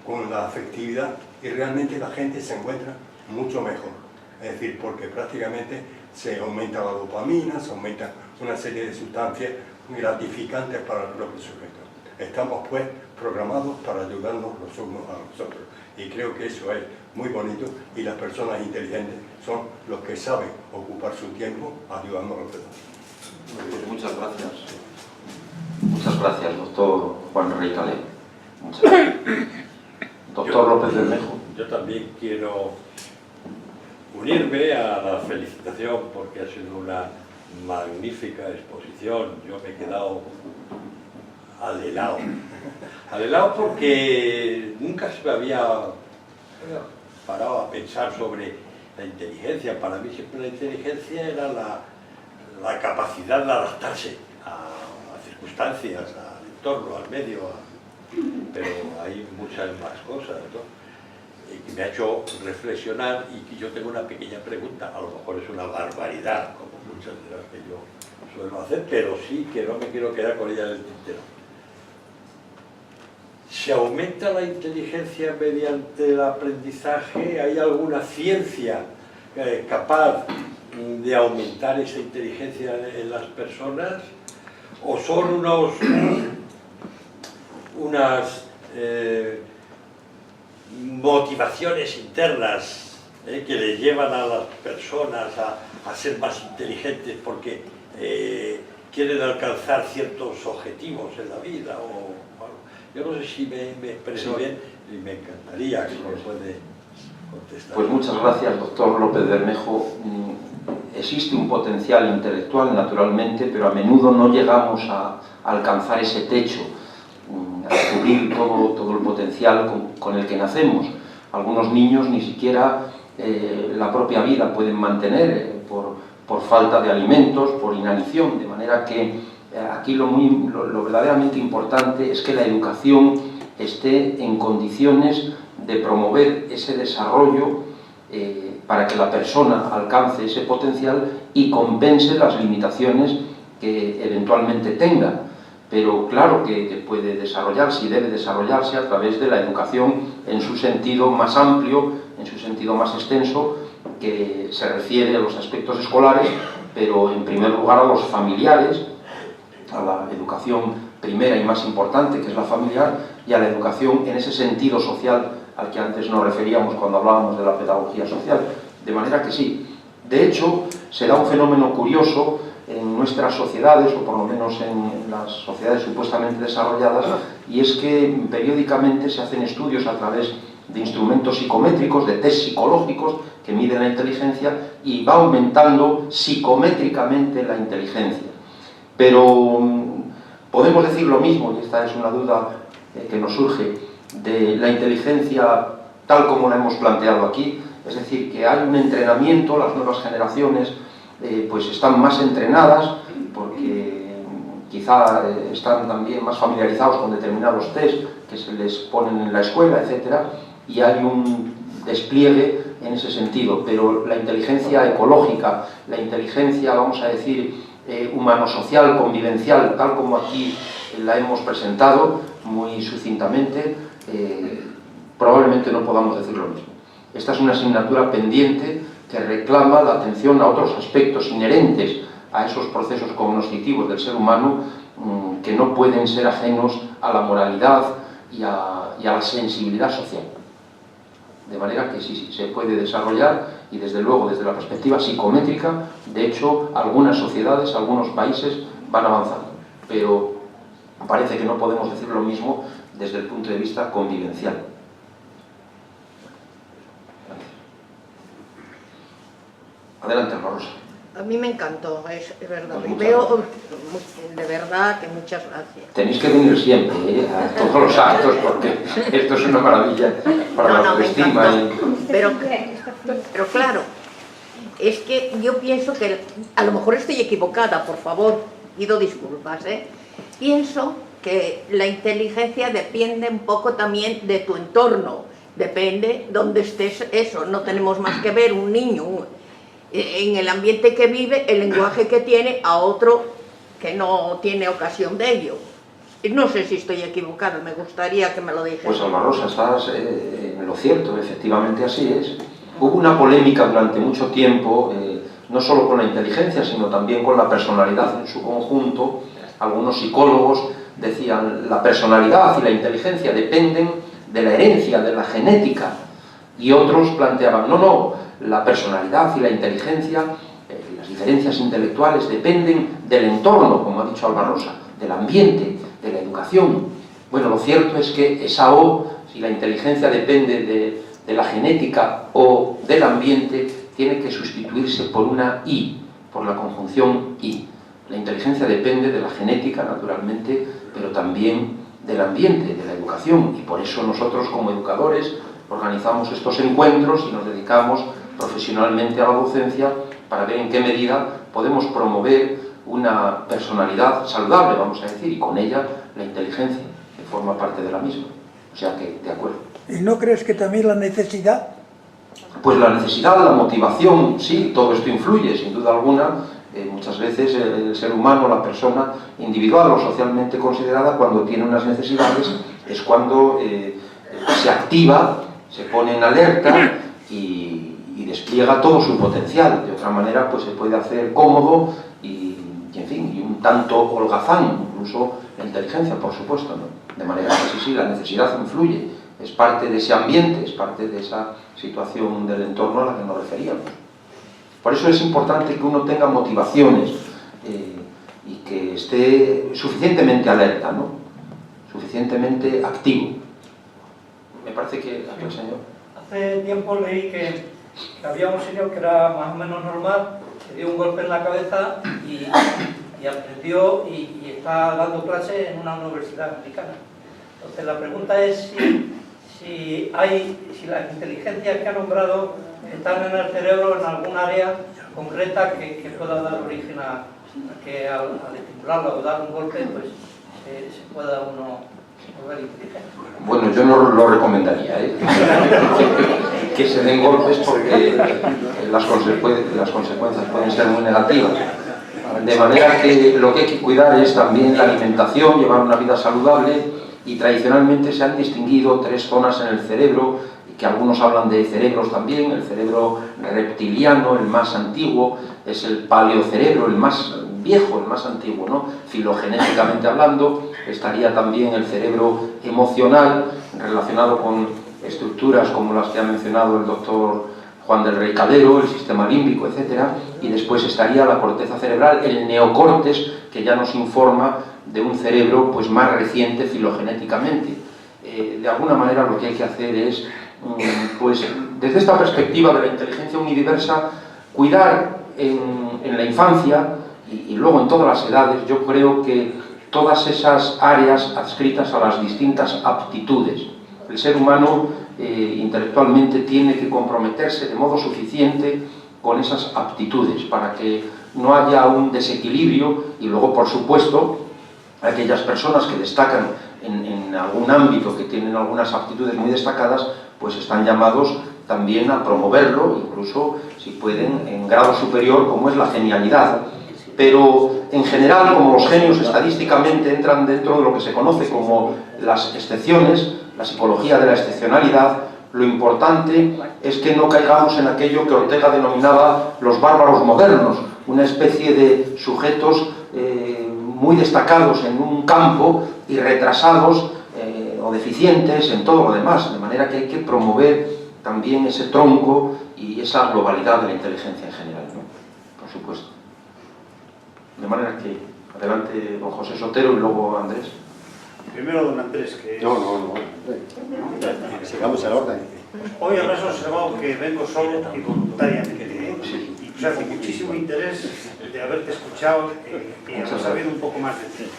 con la afectividad, y realmente la gente se encuentra mucho mejor. Es decir, porque prácticamente se aumenta la dopamina, se aumenta una serie de sustancias gratificantes para el propio sujeto. Estamos pues programados para ayudarnos los unos a los otros, y creo que eso es muy bonito, y las personas inteligentes son los que saben ocupar su tiempo ayudando a los demás. Pues muchas gracias. Muchas gracias, doctor Juan Rey Calé. Muchas gracias. Doctor López Bermejo. Yo también quiero unirme a la felicitación porque ha sido una magnífica exposición. Yo me he quedado alelao. Alelao porque nunca se me había parado a pensar sobre la inteligencia. Para mí siempre la inteligencia era la capacidad de adaptarse a circunstancias, al entorno, al medio, pero hay muchas más cosas, ¿no? Que me ha hecho reflexionar, y que yo tengo una pequeña pregunta, a lo mejor es una barbaridad, como muchas de las que yo suelo hacer, pero sí que no me quiero quedar con ella en el tintero. ¿Se aumenta la inteligencia mediante el aprendizaje? ¿Hay alguna ciencia capaz de aumentar esa inteligencia en las personas? ¿O son unas motivaciones internas que le llevan a las personas a ser más inteligentes porque quieren alcanzar ciertos objetivos en la vida? Yo no sé si me expreso bien y me encantaría que me puede contestar. Pues muchas gracias, doctor López Bermejo. Existe un potencial intelectual, naturalmente, pero a menudo no llegamos a alcanzar ese techo, a descubrir todo el potencial con el que nacemos. Algunos niños ni siquiera la propia vida pueden mantener por falta de alimentos, por inanición, de manera que aquí lo verdaderamente importante es que la educación esté en condiciones de promover ese desarrollo para que la persona alcance ese potencial y compense las limitaciones que eventualmente tenga. Pero claro que puede desarrollarse y debe desarrollarse a través de la educación en su sentido más amplio, en su sentido más extenso, que se refiere a los aspectos escolares, pero en primer lugar a los familiares, a la educación primera y más importante, que es la familiar, y a la educación en ese sentido social al que antes nos referíamos cuando hablábamos de la pedagogía social. De manera que sí. De hecho, se da un fenómeno curioso en nuestras sociedades, o por lo menos en las sociedades supuestamente desarrolladas, y es que periódicamente se hacen estudios a través de instrumentos psicométricos, de test psicológicos que miden la inteligencia, y va aumentando psicométricamente la inteligencia. Pero podemos decir lo mismo, y esta es una duda que nos surge, de la inteligencia tal como la hemos planteado aquí, es decir, que hay un entrenamiento, las nuevas generaciones pues están más entrenadas porque quizá están también más familiarizados con determinados test que se les ponen en la escuela, etcétera, y hay un despliegue en ese sentido. Pero la inteligencia ecológica, la inteligencia, vamos a decir, humano-social, convivencial, tal como aquí la hemos presentado muy sucintamente, probablemente no podamos decir lo mismo. Esta es una asignatura pendiente que reclama la atención a otros aspectos inherentes a esos procesos cognitivos del ser humano que no pueden ser ajenos a la moralidad y a la sensibilidad social. De manera que sí, se puede desarrollar, y desde luego desde la perspectiva psicométrica, de hecho, algunas sociedades, algunos países van avanzando, pero parece que no podemos decir lo mismo desde el punto de vista convivencial. Adelante, Rosa. A mí me encantó, es verdad. Pues Y veo de verdad que muchas gracias. Tenéis que venir siempre a todos los actos, porque esto es una maravilla para la autoestima. Pero claro, es que yo pienso que, a lo mejor estoy equivocada, por favor, pido disculpas, pienso que la inteligencia depende un poco también de tu entorno, depende dónde estés, eso, no tenemos más que ver un niño en el ambiente que vive, el lenguaje que tiene, a otro que no tiene ocasión de ello. No sé si estoy equivocada, me gustaría que me lo dijeras. Pues Alma Rosa, estás en lo cierto, efectivamente así es. Hubo una polémica durante mucho tiempo, no solo con la inteligencia, sino también con la personalidad en su conjunto. Algunos psicólogos decían la personalidad y la inteligencia dependen de la herencia, de la genética, y otros planteaban, no, la personalidad y la inteligencia, las diferencias intelectuales dependen del entorno, como ha dicho Alma Rosa, del ambiente, de la educación. Bueno, lo cierto es que esa O, si la inteligencia depende de la genética o del ambiente, tiene que sustituirse por una I, por la conjunción I. La inteligencia depende de la genética, naturalmente, pero también del ambiente, de la educación, y por eso nosotros como educadores organizamos estos encuentros y nos dedicamos profesionalmente a la docencia para ver en qué medida podemos promover una personalidad saludable, vamos a decir, y con ella la inteligencia, que forma parte de la misma. O sea que, de acuerdo. ¿Y no crees que también la necesidad? Pues la necesidad, la motivación, sí, todo esto influye, sin duda alguna. Muchas veces el ser humano, la persona individual o socialmente considerada, cuando tiene unas necesidades, es cuando se activa, se pone en alerta y despliega todo su potencial. De otra manera, pues se puede hacer cómodo y en fin, y un tanto holgazán, incluso la inteligencia, por supuesto, ¿no? De manera que sí, la necesidad influye, es parte de ese ambiente, es parte de esa situación del entorno a la que nos referíamos. Por eso es importante que uno tenga motivaciones y que esté suficientemente alerta, ¿no? Suficientemente activo. Me parece que aquel señor... Hace tiempo leí que había un señor que era más o menos normal, que dio un golpe en la cabeza y aprendió y está dando clases en una universidad americana. Entonces la pregunta es si las inteligencias que ha nombrado están en el cerebro en algún área concreta que pueda dar origen a que al estimularla o dar un golpe pues se pueda uno volver inteligente. Bueno, yo no lo recomendaría, que se den golpes porque las consecuencias pueden ser muy negativas. De manera que lo que hay que cuidar es también la alimentación, llevar una vida saludable, y tradicionalmente se han distinguido 3 zonas en el cerebro, que algunos hablan de cerebros también. El cerebro reptiliano, el más antiguo, es el paleocerebro, el más viejo, el más antiguo, ¿no? Filogenéticamente hablando. Estaría también el cerebro emocional, relacionado con estructuras como las que ha mencionado el doctor Juan del Rey Calero, el sistema límbico, etc. Y después estaría la corteza cerebral, el neocortes, que ya nos informa de un cerebro pues más reciente filogenéticamente. De alguna manera lo que hay que hacer es, pues desde esta perspectiva de la inteligencia unidiversa, cuidar en la infancia y luego en todas las edades, yo creo que todas esas áreas adscritas a las distintas aptitudes. El ser humano intelectualmente tiene que comprometerse de modo suficiente con esas aptitudes para que no haya un desequilibrio, y luego, por supuesto, aquellas personas que destacan en algún ámbito, que tienen algunas aptitudes muy destacadas, pues están llamados también a promoverlo, incluso si pueden en grado superior, como es la genialidad. Pero en general, como los genios estadísticamente entran dentro de lo que se conoce como las excepciones, la psicología de la excepcionalidad, lo importante es que no caigamos en aquello que Ortega denominaba los bárbaros modernos, una especie de sujetos muy destacados en un campo y retrasados o deficientes en todo lo demás, de manera que hay que promover también ese tronco y esa globalidad de la inteligencia en general, ¿no? Por supuesto. De manera que, adelante don José Sotero y luego Andrés. Primero don Andrés, que No. Que sigamos el orden. hoy habrás observado que vengo solo y voluntariamente, y pues hace muchísimo interés de haberte escuchado y haber sabido un poco más de ti.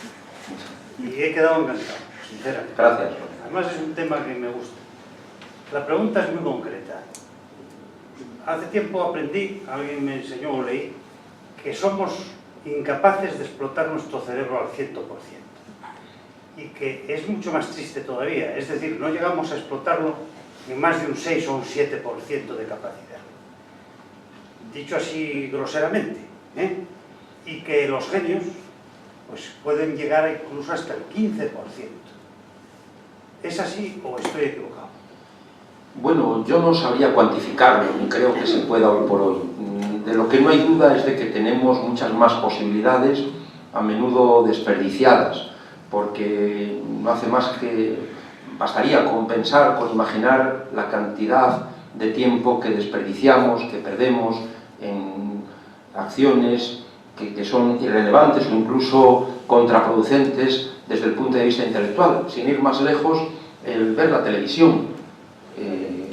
Y he quedado encantado, sinceramente. Gracias. Además es un tema que me gusta. La pregunta es muy concreta. Hace tiempo aprendí, alguien me enseñó o leí, que somos incapaces de explotar nuestro cerebro al 100%. Y que es mucho más triste todavía, es decir, no llegamos a explotarlo en más de un 6 o un 7% de capacidad. Dicho así groseramente, y que los genios pues, pueden llegar incluso hasta el 15%. ¿Es así o estoy equivocado? Bueno, yo no sabría cuantificarlo, ni creo que se pueda hoy por hoy. De lo que no hay duda es de que tenemos muchas más posibilidades, a menudo desperdiciadas, porque no hace más que, bastaría con pensar, con imaginar la cantidad de tiempo que desperdiciamos, que perdemos en acciones que son irrelevantes o incluso contraproducentes desde el punto de vista intelectual. Sin ir más lejos, el ver la televisión.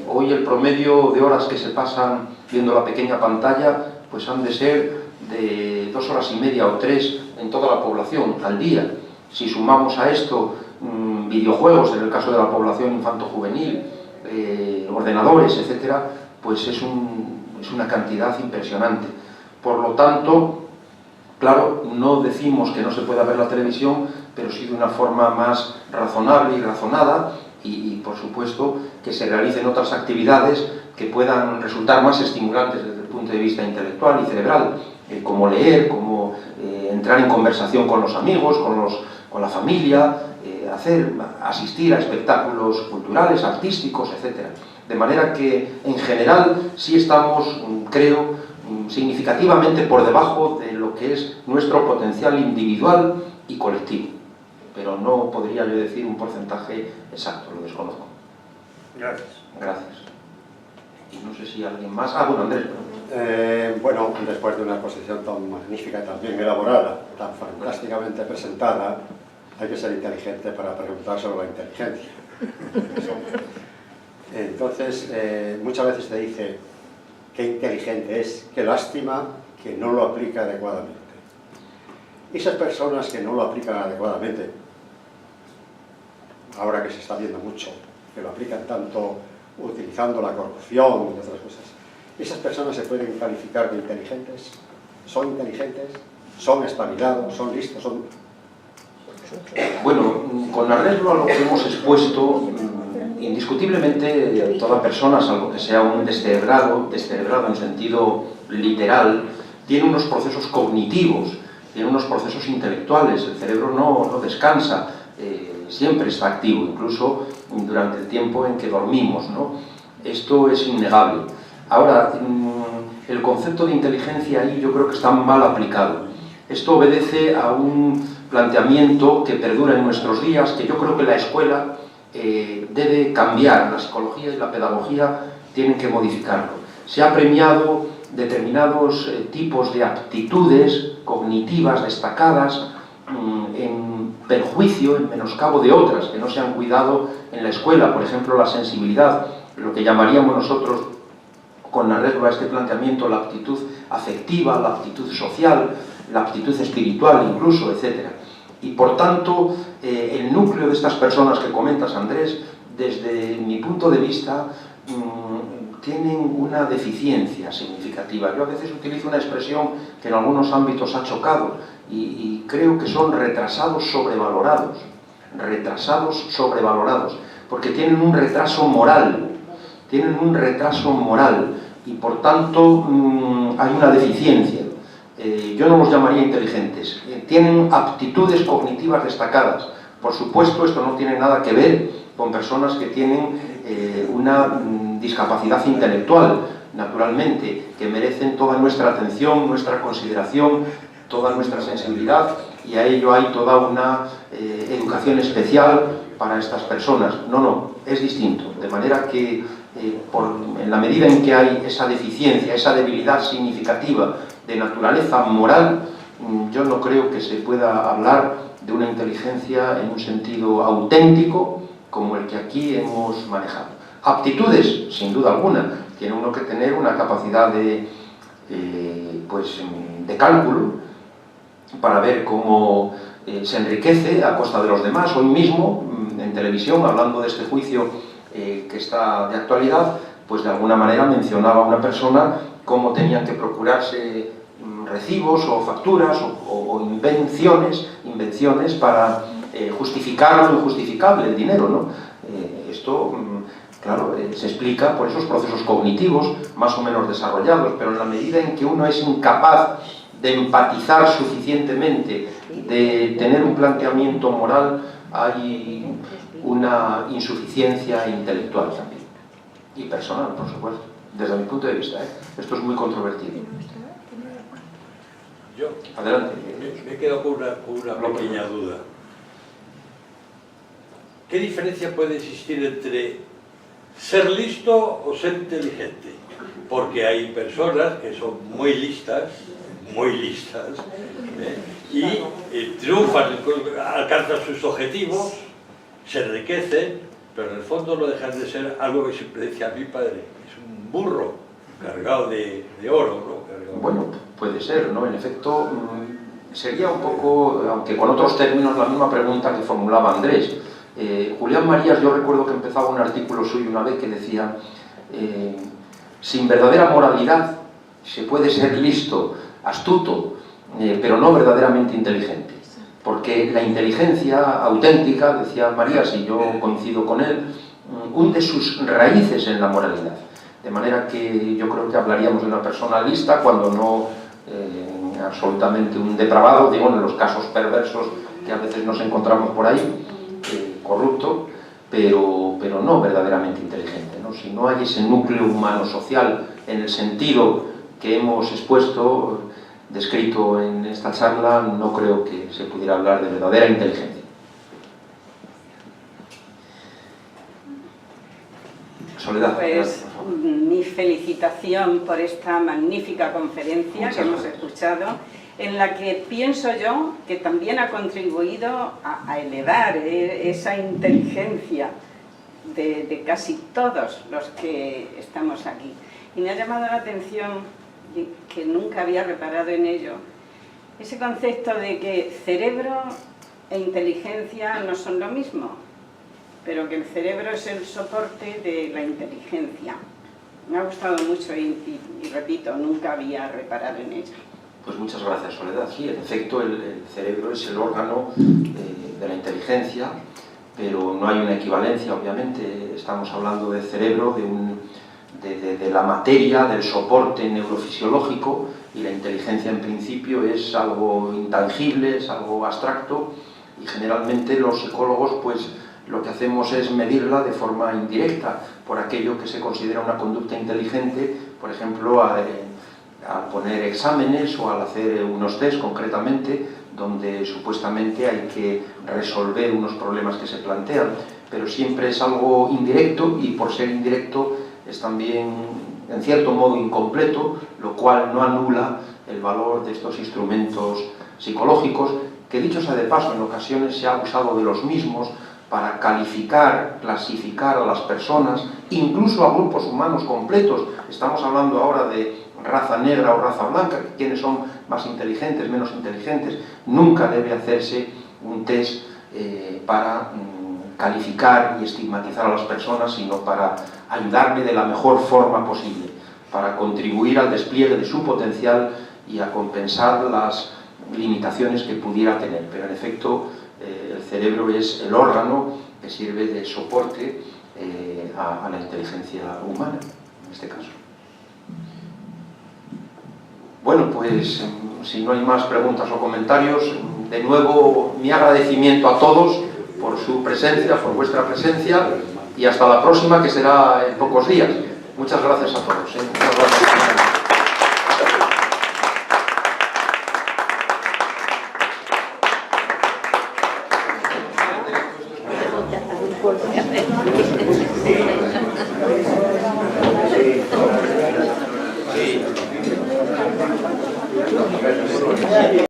Hoy el promedio de horas que se pasan viendo la pequeña pantalla pues han de ser de 2 horas y media o 3 en toda la población al día. Si sumamos a esto videojuegos, en el caso de la población infanto-juvenil, ordenadores, etcétera, pues es una cantidad impresionante. Por lo tanto, claro, no decimos que no se pueda ver la televisión, pero sí de una forma más razonable y razonada, y por supuesto que se realicen otras actividades que puedan resultar más estimulantes desde el punto de vista intelectual y cerebral, como leer, como entrar en conversación con los amigos, con la familia, asistir a espectáculos culturales, artísticos, etc. De manera que, en general, sí estamos, creo, significativamente por debajo de lo que es nuestro potencial individual y colectivo. Pero no podría yo decir un porcentaje exacto, lo desconozco. Gracias. Gracias. Y no sé si alguien más... bueno, Andrés. Bueno, después de una exposición tan magnífica y tan bien elaborada, tan fantásticamente presentada, hay que ser inteligente para preguntar sobre la inteligencia. Entonces, muchas veces te dice qué inteligente es, qué lástima que no lo aplica adecuadamente. Y esas personas que no lo aplican adecuadamente, ahora que se está viendo mucho, que lo aplican tanto utilizando la corrupción y otras cosas, esas personas se pueden calificar de inteligentes, son espabilados, son listos, son... Bueno, con arreglo a lo que hemos expuesto, indiscutiblemente toda persona, salvo que sea un descerebrado en sentido literal, tiene unos procesos cognitivos, tiene unos procesos intelectuales. El cerebro no descansa, siempre está activo, incluso durante el tiempo en que dormimos, ¿no? Esto es innegable. Ahora, el concepto de inteligencia ahí yo creo que está mal aplicado. Esto obedece a un planteamiento que perdura en nuestros días, que yo creo que la escuela debe cambiar, la psicología y la pedagogía tienen que modificarlo. Se ha premiado determinados tipos de aptitudes cognitivas destacadas en perjuicio, en menoscabo de otras que no se han cuidado en la escuela. Por ejemplo, la sensibilidad, lo que llamaríamos nosotros, con arreglo a este planteamiento, la aptitud afectiva, la aptitud social, la aptitud espiritual incluso, etc. Y por tanto, el núcleo de estas personas que comentas, Andrés, desde mi punto de vista, tienen una deficiencia significativa. Yo a veces utilizo una expresión que en algunos ámbitos ha chocado y creo que son retrasados sobrevalorados, porque tienen un retraso moral, y por tanto hay una deficiencia. Yo no los llamaría inteligentes, tienen aptitudes cognitivas destacadas. Por supuesto, esto no tiene nada que ver con personas que tienen una discapacidad intelectual, naturalmente, que merecen toda nuestra atención, nuestra consideración, toda nuestra sensibilidad, y a ello hay toda una educación especial para estas personas. No, es distinto, de manera que en la medida en que hay esa deficiencia, esa debilidad significativa de naturaleza moral, yo no creo que se pueda hablar de una inteligencia en un sentido auténtico como el que aquí hemos manejado. Aptitudes, sin duda alguna, tiene uno que tener una capacidad de cálculo para ver cómo se enriquece a costa de los demás. Hoy mismo, en televisión, hablando de este juicio que está de actualidad, pues de alguna manera mencionaba a una persona cómo tenían que procurarse recibos o facturas o invenciones para justificar lo injustificable, el dinero, ¿no? Esto, claro, se explica por esos procesos cognitivos más o menos desarrollados, pero en la medida en que uno es incapaz de empatizar suficientemente, de tener un planteamiento moral, hay una insuficiencia intelectual también, y personal, por supuesto, desde mi punto de vista, Esto es muy controvertido. Yo Adelante. me quedo con una pequeña duda. ¿Qué diferencia puede existir entre ser listo o ser inteligente? Porque hay personas que son muy listas, y triunfan, alcanzan sus objetivos, se enriquecen, pero en el fondo no dejan de ser algo que siempre decía mi padre, es un burro cargado de oro, ¿no? Bueno, puede ser, ¿no? En efecto, sería un poco, aunque con otros términos, la misma pregunta que formulaba Andrés. Julián Marías, yo recuerdo que empezaba un artículo suyo una vez que decía sin verdadera moralidad se puede ser listo, astuto, pero no verdaderamente inteligente. Porque la inteligencia auténtica, decía Marías, y yo coincido con él, hunde sus raíces en la moralidad. De manera que yo creo que hablaríamos de una persona lista cuando no absolutamente un depravado, digo, en los casos perversos que a veces nos encontramos por ahí, corrupto, pero no verdaderamente inteligente, ¿no? Si no hay ese núcleo humano social en el sentido que hemos expuesto, descrito en esta charla, no creo que se pudiera hablar de verdadera inteligencia. Soledad. Pues mi felicitación por esta magnífica conferencia que hemos escuchado, en la que pienso yo que también ha contribuido a elevar esa inteligencia de casi todos los que estamos aquí. Y me ha llamado la atención, que nunca había reparado en ello, ese concepto de que cerebro e inteligencia no son lo mismo, pero que el cerebro es el soporte de la inteligencia. Me ha gustado mucho y repito, nunca había reparado en ello. Pues muchas gracias, Soledad. Sí, en efecto, el cerebro es el órgano de la inteligencia, pero no hay una equivalencia, obviamente. Estamos hablando del cerebro, de la materia, del soporte neurofisiológico, y la inteligencia en principio es algo intangible, es algo abstracto, y generalmente los psicólogos pues lo que hacemos es medirla de forma indirecta por aquello que se considera una conducta inteligente, por ejemplo, al poner exámenes o al hacer unos test concretamente, donde supuestamente hay que resolver unos problemas que se plantean, pero siempre es algo indirecto, y por ser indirecto es también en cierto modo incompleto, lo cual no anula el valor de estos instrumentos psicológicos, que dicho sea de paso, en ocasiones se ha abusado de los mismos para calificar, clasificar a las personas, incluso a grupos humanos completos. Estamos hablando ahora de raza negra o raza blanca, quiénes son más inteligentes, menos inteligentes. Nunca debe hacerse un test para calificar y estigmatizar a las personas, sino para ayudarle de la mejor forma posible, para contribuir al despliegue de su potencial y a compensar las limitaciones que pudiera tener. Pero en efecto, el cerebro es el órgano que sirve de soporte a la inteligencia humana, en este caso. Bueno, pues si no hay más preguntas o comentarios, de nuevo mi agradecimiento a todos por su presencia, por vuestra presencia, y hasta la próxima, que será en pocos días. Muchas gracias a todos. Muchas gracias.